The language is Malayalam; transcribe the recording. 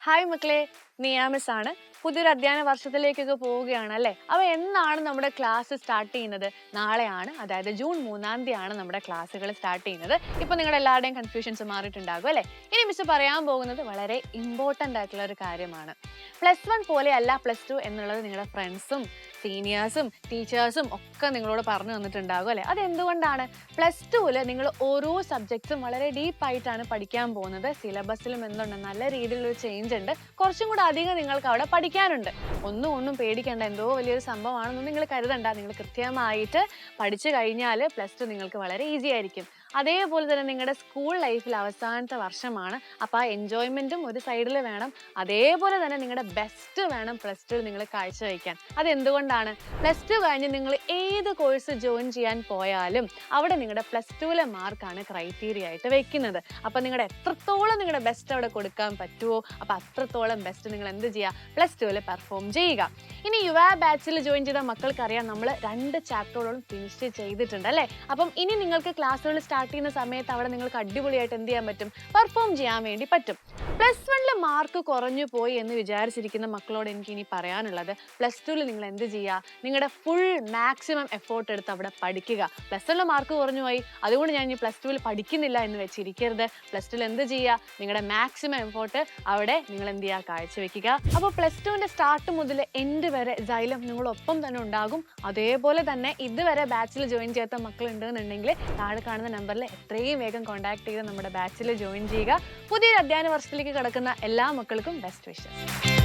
ഹായ് മക്കളെ, നിയാമിസ് ആണ്. പുതിയൊരു അധ്യയന വർഷത്തിലേക്കൊക്കെ പോവുകയാണ് അല്ലേ? അപ്പോൾ എന്നാണ് നമ്മുടെ ക്ലാസ് സ്റ്റാർട്ട് ചെയ്യുന്നത്? നാളെയാണ്, അതായത് ജൂൺ 3-ാം തീയതിയാണ് നമ്മുടെ ക്ലാസ്സുകൾ സ്റ്റാർട്ട് ചെയ്യുന്നത്. ഇപ്പോൾ നിങ്ങളുടെ എല്ലാവരുടെയും കൺഫ്യൂഷൻസ് മാറിയിട്ടുണ്ടാകും അല്ലേ? ഇനി മിസ് പറയാൻ പോകുന്നത് വളരെ ഇമ്പോർട്ടൻ്റ് ആയിട്ടുള്ള ഒരു കാര്യമാണ്. +1 പോലെയല്ല +2 എന്നുള്ളത് നിങ്ങളുടെ ഫ്രണ്ട്സും സീനിയേഴ്സും ടീച്ചേഴ്സും ഒക്കെ നിങ്ങളോട് പറഞ്ഞു തന്നിട്ടുണ്ടാകും അല്ലേ? അതെന്തുകൊണ്ടാണ്? +2-ൽ നിങ്ങൾ ഓരോ സബ്ജക്ട്സും വളരെ ഡീപ്പായിട്ടാണ് പഠിക്കാൻ പോകുന്നത്. സിലബസിലും എന്തുണ്ട്, നല്ല രീതിയിലൊരു ചേഞ്ച് ഉണ്ട്. കുറച്ചും കൂടെ അധികം നിങ്ങൾക്ക് അവിടെ പഠിക്കാനുണ്ട്. ഒന്നും പേടിക്കേണ്ട, എന്തോ വലിയൊരു സംഭവമാണെന്നൊന്നും നിങ്ങൾ കരുതണ്ട. നിങ്ങൾ കൃത്യമായിട്ട് പഠിച്ചു കഴിഞ്ഞാൽ +2 നിങ്ങൾക്ക് വളരെ ഈസി ആയിരിക്കും. അതേപോലെ തന്നെ നിങ്ങളുടെ സ്കൂൾ ലൈഫിൽ അവസാനത്തെ വർഷമാണ്. അപ്പോൾ ആ എൻജോയ്മെൻറ്റും ഒരു സൈഡിൽ വേണം. അതേപോലെ തന്നെ നിങ്ങളുടെ ബെസ്റ്റ് വേണം +2 നിങ്ങൾ കാഴ്ചവെക്കാൻ. അതെന്തുകൊണ്ടാണ്? +2 കഴിഞ്ഞ് നിങ്ങൾ ഏത് കോഴ്സ് ജോയിൻ ചെയ്യാൻ പോയാലും അവിടെ നിങ്ങളുടെ +2-ലെ മാർക്കാണ് ക്രൈറ്റീരിയ ആയിട്ട് വെക്കുന്നത്. അപ്പോൾ നിങ്ങളുടെ എത്രത്തോളം നിങ്ങളുടെ ബെസ്റ്റ് അവിടെ കൊടുക്കാൻ പറ്റുമോ, അപ്പോൾ അത്രത്തോളം ബെസ്റ്റ് നിങ്ങൾ എന്ത് ചെയ്യുക, +2-ൽ പെർഫോം ചെയ്യുക. ഇനി യുവ ബാച്ചിൽ ജോയിൻ ചെയ്ത മക്കൾക്കറിയാം, നമ്മൾ 2 ചാപ്റ്ററോളം ഫിനിഷ് ചെയ്തിട്ടുണ്ട് അല്ലേ? അപ്പം ഇനി നിങ്ങൾക്ക് ക്ലാസ്സുകൾ സ്റ്റാർട്ട് ചെയ്യുന്ന സമയത്ത് അവിടെ നിങ്ങൾക്ക് അടിപൊളിയായിട്ട് എന്ത് ചെയ്യാൻ പറ്റും, പെർഫോം ചെയ്യാൻ വേണ്ടി പറ്റും. +1-ൽ മാർക്ക് കുറഞ്ഞു പോയി എന്ന് വിചാരിച്ചിരിക്കുന്ന മക്കളോട് എനിക്ക് ഇനി പറയാനുള്ളത്, +2-ൽ നിങ്ങൾ എന്ത് ചെയ്യുക, നിങ്ങളുടെ ഫുൾ മാക്സിമം എഫോർട്ട് എടുത്ത് അവിടെ പഠിക്കുക. +1-ൽ മാർക്ക് കുറഞ്ഞു പോയി, അതുകൊണ്ട് ഞാൻ ഇനി +2-ൽ പഠിക്കുന്നില്ല എന്ന് വെച്ചിരിക്കരുത്. +2-ൽ എന്ത് ചെയ്യുക, നിങ്ങളുടെ മാക്സിമം എഫോർട്ട് അവിടെ നിങ്ങൾ എന്ത് ചെയ്യുക, കാഴ്ചവെക്കുക. അപ്പോൾ +2-ന്റെ സ്റ്റാർട്ട് മുതൽ എൻഡ് വരെ Xylem നിങ്ങളൊപ്പം തന്നെ ഉണ്ടാകും. അതേപോലെ തന്നെ ഇതുവരെ ബാച്ചിൽ ജോയിൻ ചെയ്യാത്ത മക്കൾ ഉണ്ടെന്നുണ്ടെങ്കിൽ താഴെ കാണുന്ന നമ്പറിൽ എത്രയും വേഗം കോൺടാക്ട് ചെയ്ത് നമ്മുടെ ബാച്ചിൽ ജോയിൻ ചെയ്യുക. പുതിയൊരു അധ്യയന വർഷത്തിലേക്ക് കടക്കുന്ന എല്ലാ മക്കൾക്കും ബെസ്റ്റ് വിഷസ്.